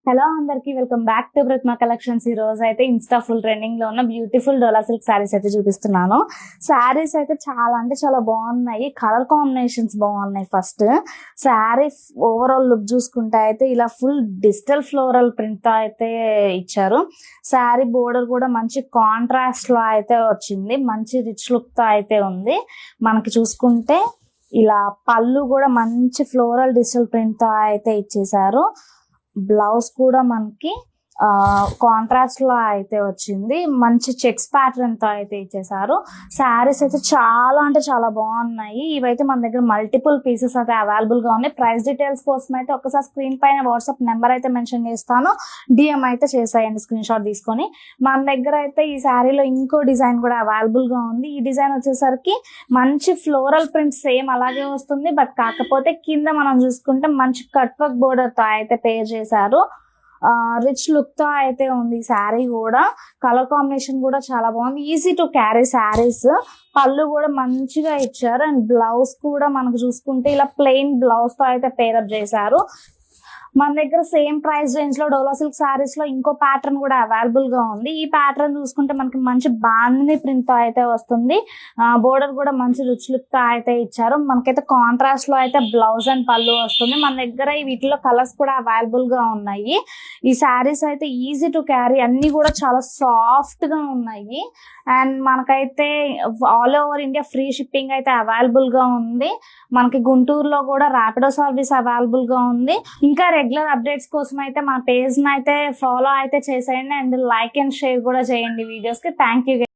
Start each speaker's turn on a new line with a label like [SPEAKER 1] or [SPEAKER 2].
[SPEAKER 1] Hello అందరికి welcome back to Pratima collections. ఈ రోజు అయితే ఇన్స్టా ఫుల్ ట్రెండింగ్ లో ఉన్న బ్యూటిఫుల్ డోలా సిల్క్ శారీస్ అయితే చూపిస్తున్నాను. శారీస్ అయితే చాలా అంటే చాలా బాగున్నాయి, కలర్ కాంబినేషన్స్ బాగున్నాయి. ఫస్ట్ శారీ ఓవరాల్ లుక్ చూసుకుంటే అయితే ఇలా ఫుల్ డిజిటల్ ఫ్లోరల్ ప్రింట్ తో అయితే ఇచ్చారు. శారీ బోర్డర్ కూడా మంచి కాంట్రాస్ట్ లో అయితే వచ్చింది, మంచి రిచ్ లుక్ తో అయితే ఉంది. మనకి చూసుకుంటే ఇలా పళ్ళు కూడా మంచి ఫ్లోరల్ డిజిటల్ ప్రింట్ తో అయితే ఇచ్చేసారు. బ్లౌజ్ కూడా మనకి కాంట్రాస్ట్ లో అయితే వచ్చింది, మంచి చెక్స్ ప్యాటర్న్ తో అయితే ఇచ్చేసారు. శారీస్ అయితే చాలా అంటే చాలా బాగున్నాయి. ఇవైతే మన దగ్గర మల్టిపుల్ పీసెస్ అయితే అవైలబుల్ గా ఉన్నాయి. ప్రైస్ డీటెయిల్స్ కోసం అయితే ఒకసారి స్క్రీన్ పైన వాట్సాప్ నెంబర్ అయితే మెన్షన్ చేస్తాను, డిఎం అయితే చేసేయండి స్క్రీన్ షాట్ తీసుకొని. మన దగ్గర అయితే ఈ శారీలో ఇంకో డిజైన్ కూడా అవైలబుల్ గా ఉంది. ఈ డిజైన్ వచ్చేసరికి మంచి ఫ్లోరల్ ప్రింట్ సేమ్ అలాగే వస్తుంది, బట్ కాకపోతే కింద మనం చూసుకుంటే మంచి కట్ వర్క్ బోర్డర్ తో అయితే పేర్ చేశారు. రిచ్ లుక్ తో అయితే ఉంది శారీ కూడా. కలర్ కాంబినేషన్ కూడా చాలా బాగుంది, ఈజీ టు క్యారీ శారీస్. పళ్ళు కూడా మంచిగా ఇచ్చారు అండ్ బ్లౌజ్ కూడా మనకు చూసుకుంటే ఇలా ప్లెయిన్ బ్లౌజ్ తో అయితే పేరప్ చేశారు. మన దగ్గర సేమ్ ప్రైస్ రేంజ్ లో డోలా సిల్క్ శారీస్ లో ఇంకో ప్యాటర్న్ కూడా అవైలబుల్ గా ఉంది. ఈ ప్యాటర్న్ చూసుకుంటే మనకి మంచి బాందిని ప్రింట్ తో అయితే వస్తుంది. బోర్డర్ కూడా మంచి రిచ్ లుక్ తో అయితే ఇచ్చారు. మనకైతే కాంట్రాస్ట్ లో అయితే బ్లౌజ్ అండ్ పళ్ళు వస్తుంది. మన దగ్గర వీటిలో కలర్స్ కూడా అవైలబుల్ గా ఉన్నాయి. ఈ శారీస్ అయితే ఈజీ టు క్యారీ, అన్ని కూడా చాలా సాఫ్ట్ గా ఉన్నాయి. అండ్ మనకైతే all over India free shipping అయితే అవైలబుల్ గా ఉంది. మనకి గుంటూరులో కూడా ర్యాపిడో సర్వీస్ అవైలబుల్ గా ఉంది. ఇంకా రెగ్యులర్ అప్డేట్స్ కోసం అయితే మన పేజ్ ని అయితే ఫాలో అయితే చేసేయండి అండ్ లైక్ అండ్ షేర్ కూడా చేయండి వీడియోస్ కి. Thank you.